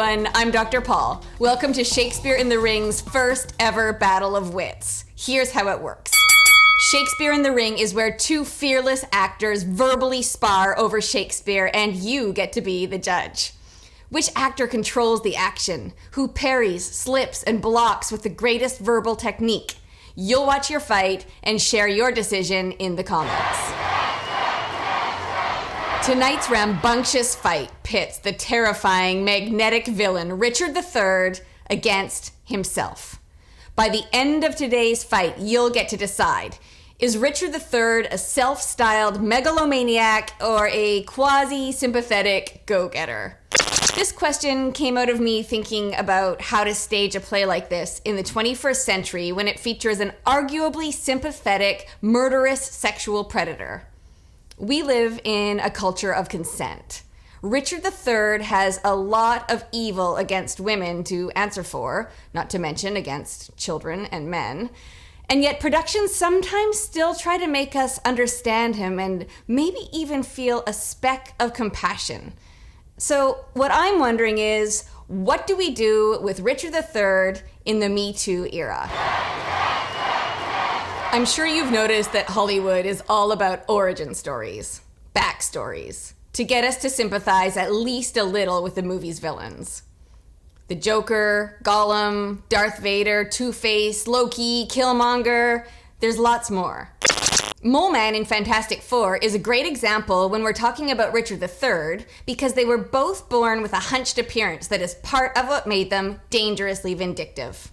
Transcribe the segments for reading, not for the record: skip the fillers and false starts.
everyone, I'm Dr. Paul. Welcome to Shakespeare in the Ring's first ever Battle of Wits. Here's how it works. Shakespeare in the Ring is where two fearless actors verbally spar over Shakespeare, and you get to be the judge. Which actor controls the action? Who parries, slips, and blocks with the greatest verbal technique? You'll watch your fight and share your decision in the comments. Tonight's rambunctious fight pits the terrifying, magnetic villain Richard III against himself. By the end of today's fight, you'll get to decide. Is Richard III a self-styled megalomaniac or a quasi-sympathetic go-getter? This question came out of me thinking about how to stage a play like this in the 21st century when it features an arguably sympathetic, murderous sexual predator. We live in a culture of consent. Richard III has a lot of evil against women to answer for, not to mention against children and men. And yet productions sometimes still try to make us understand him and maybe even feel a speck of compassion. So what I'm wondering is, what do we do with Richard III in the Me Too era? I'm sure you've noticed that Hollywood is all about origin stories, backstories, to get us to sympathize at least a little with the movie's villains. The Joker, Gollum, Darth Vader, Two-Face, Loki, Killmonger, there's lots more. Mole Man in Fantastic Four is a great example when we're talking about Richard III because they were both born with a hunched appearance that is part of what made them dangerously vindictive.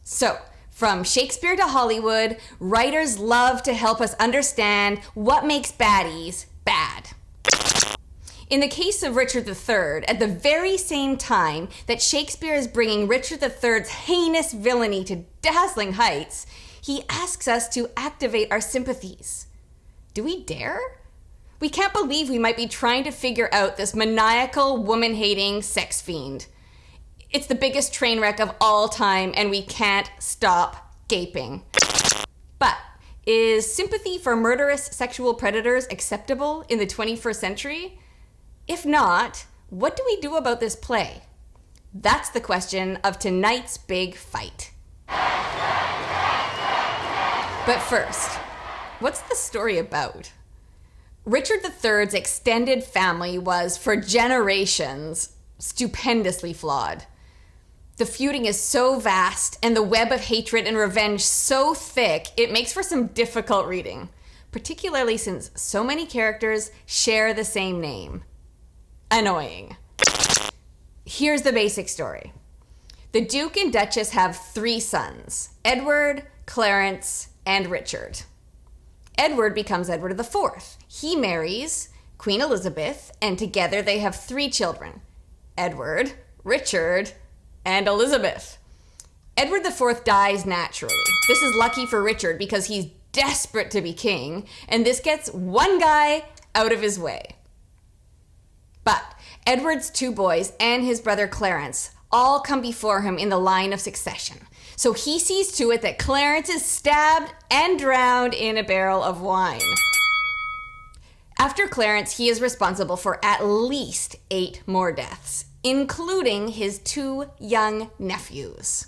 So, from Shakespeare to Hollywood, writers love to help us understand what makes baddies bad. In the case of Richard III, at the very same time that Shakespeare is bringing Richard III's heinous villainy to dazzling heights, he asks us to activate our sympathies. Do we dare? We can't believe we might be trying to figure out this maniacal, woman-hating sex fiend. It's the biggest train wreck of all time, and we can't stop gaping. But is sympathy for murderous sexual predators acceptable in the 21st century? If not, what do we do about this play? That's the question of tonight's big fight. But first, what's the story about? Richard III's extended family was, for generations, stupendously flawed. The feuding is so vast and the web of hatred and revenge so thick, it makes for some difficult reading, particularly since so many characters share the same name. Annoying. Here's the basic story. The Duke and Duchess have 3 sons, Edward, Clarence, and Richard. Edward becomes Edward IV. He marries Queen Elizabeth, and together they have 3 children, Edward, Richard, and Elizabeth. Edward IV dies naturally. This is lucky for Richard because he's desperate to be king, and this gets one guy out of his way. But Edward's 2 boys and his brother Clarence all come before him in the line of succession. So he sees to it that Clarence is stabbed and drowned in a barrel of wine. After Clarence, he is responsible for at least 8 more deaths, including his 2 young nephews.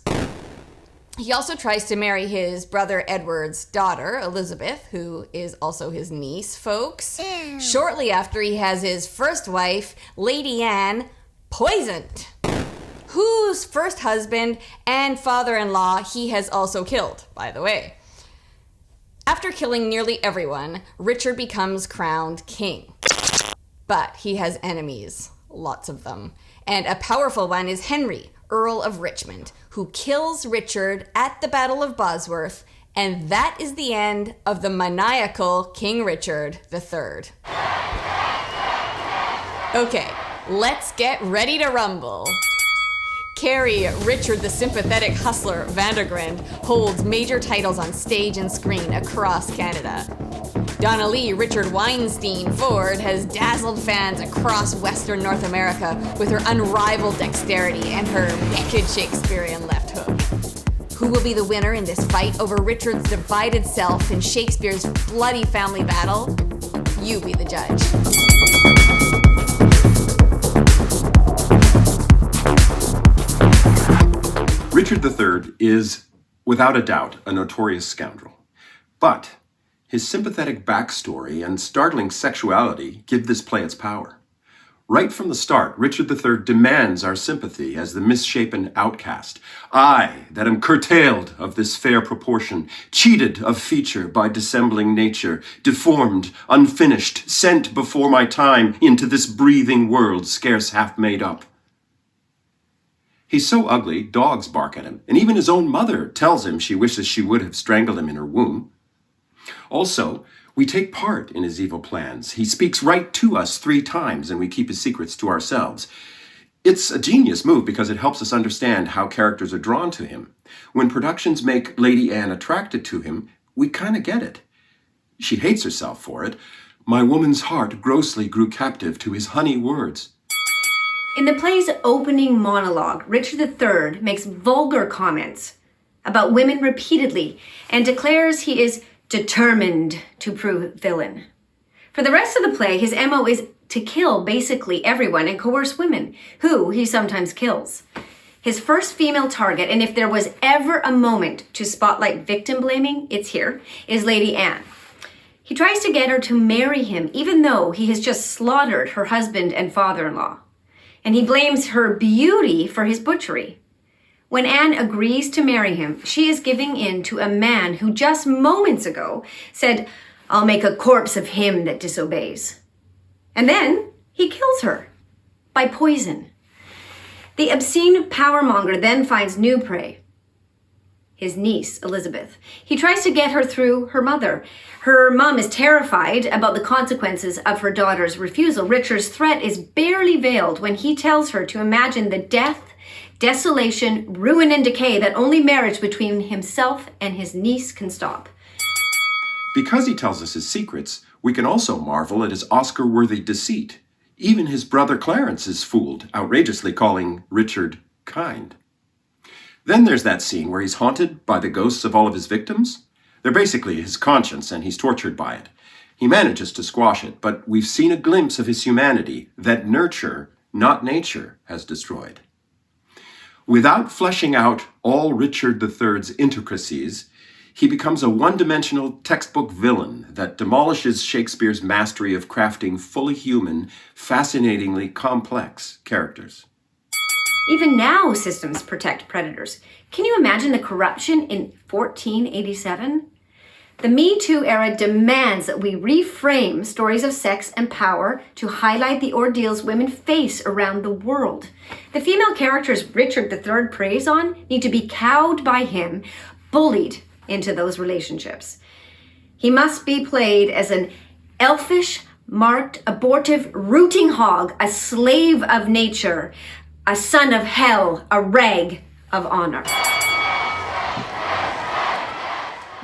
He also tries to marry his brother Edward's daughter, Elizabeth, who is also his niece, folks. Shortly after, he has his first wife, Lady Anne, poisoned, whose first husband and father-in-law he has also killed, by the way. After killing nearly everyone, Richard becomes crowned king. But he has enemies, lots of them. And a powerful one is Henry, Earl of Richmond, who kills Richard at the Battle of Bosworth, and that is the end of the maniacal King Richard III. Okay, let's get ready to rumble. Kerry, Richard the sympathetic hustler Griend, holds major titles on stage and screen across Canada. Donna Richard Weinstein Ford has dazzled fans across Western North America with her unrivaled dexterity and her wicked Shakespearean left hook. Who will be the winner in this fight over Richard's divided self in Shakespeare's bloody family battle? You be the judge. Richard III is, without a doubt, a notorious scoundrel. But his sympathetic backstory and startling sexuality give this play its power. Right from the start, Richard III demands our sympathy as the misshapen outcast. I, that am curtailed of this fair proportion, cheated of feature by dissembling nature, deformed, unfinished, sent before my time into this breathing world scarce half made up. He's so ugly, dogs bark at him, and even his own mother tells him she wishes she would have strangled him in her womb. Also, we take part in his evil plans. He speaks right to us 3 times, and we keep his secrets to ourselves. It's a genius move because it helps us understand how characters are drawn to him. When productions make Lady Anne attracted to him, we kind of get it. She hates herself for it. My woman's heart grossly grew captive to his honey words. In the play's opening monologue, Richard III makes vulgar comments about women repeatedly and declares he is determined to prove villain. For the rest of the play, his MO is to kill basically everyone and coerce women, who he sometimes kills. His first female target, and if there was ever a moment to spotlight victim blaming, it's here, is Lady Anne. He tries to get her to marry him, even though he has just slaughtered her husband and father-in-law. And he blames her beauty for his butchery. When Anne agrees to marry him, she is giving in to a man who just moments ago said, "I'll make a corpse of him that disobeys." And then he kills her by poison. The obscene powermonger then finds new prey, his niece, Elizabeth. He tries to get her through her mother. Her mom is terrified about the consequences of her daughter's refusal. Richard's threat is barely veiled when he tells her to imagine the death, desolation, ruin, and decay that only marriage between himself and his niece can stop. Because he tells us his secrets, we can also marvel at his Oscar-worthy deceit. Even his brother Clarence is fooled, outrageously calling Richard kind. Then there's that scene where he's haunted by the ghosts of all of his victims. They're basically his conscience, and he's tortured by it. He manages to squash it, but we've seen a glimpse of his humanity that nurture, not nature, has destroyed. Without fleshing out all Richard III's intricacies, he becomes a one-dimensional textbook villain that demolishes Shakespeare's mastery of crafting fully human, fascinatingly complex characters. Even now, systems protect predators. Can you imagine the corruption in 1487? The metoo era demands that we reframe stories of sex and power to highlight the ordeals women face around the world. The female characters Richard III preys on need to be cowed by him, bullied into those relationships. He must be played as an elfish, marked, abortive, rooting hog, a slave of nature, a son of hell, a rag of honor.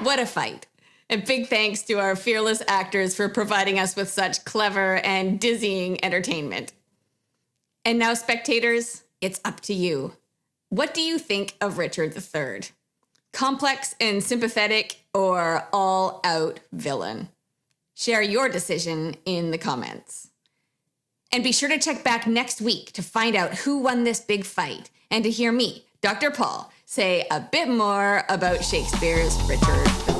What a fight. And big thanks to our fearless actors for providing us with such clever and dizzying entertainment. And now, spectators, it's up to you. What do you think of Richard III? Complex and sympathetic, or all-out villain? Share your decision in the comments. And be sure to check back next week to find out who won this big fight and to hear me, Dr. Paul, say a bit more about Shakespeare's Richard III.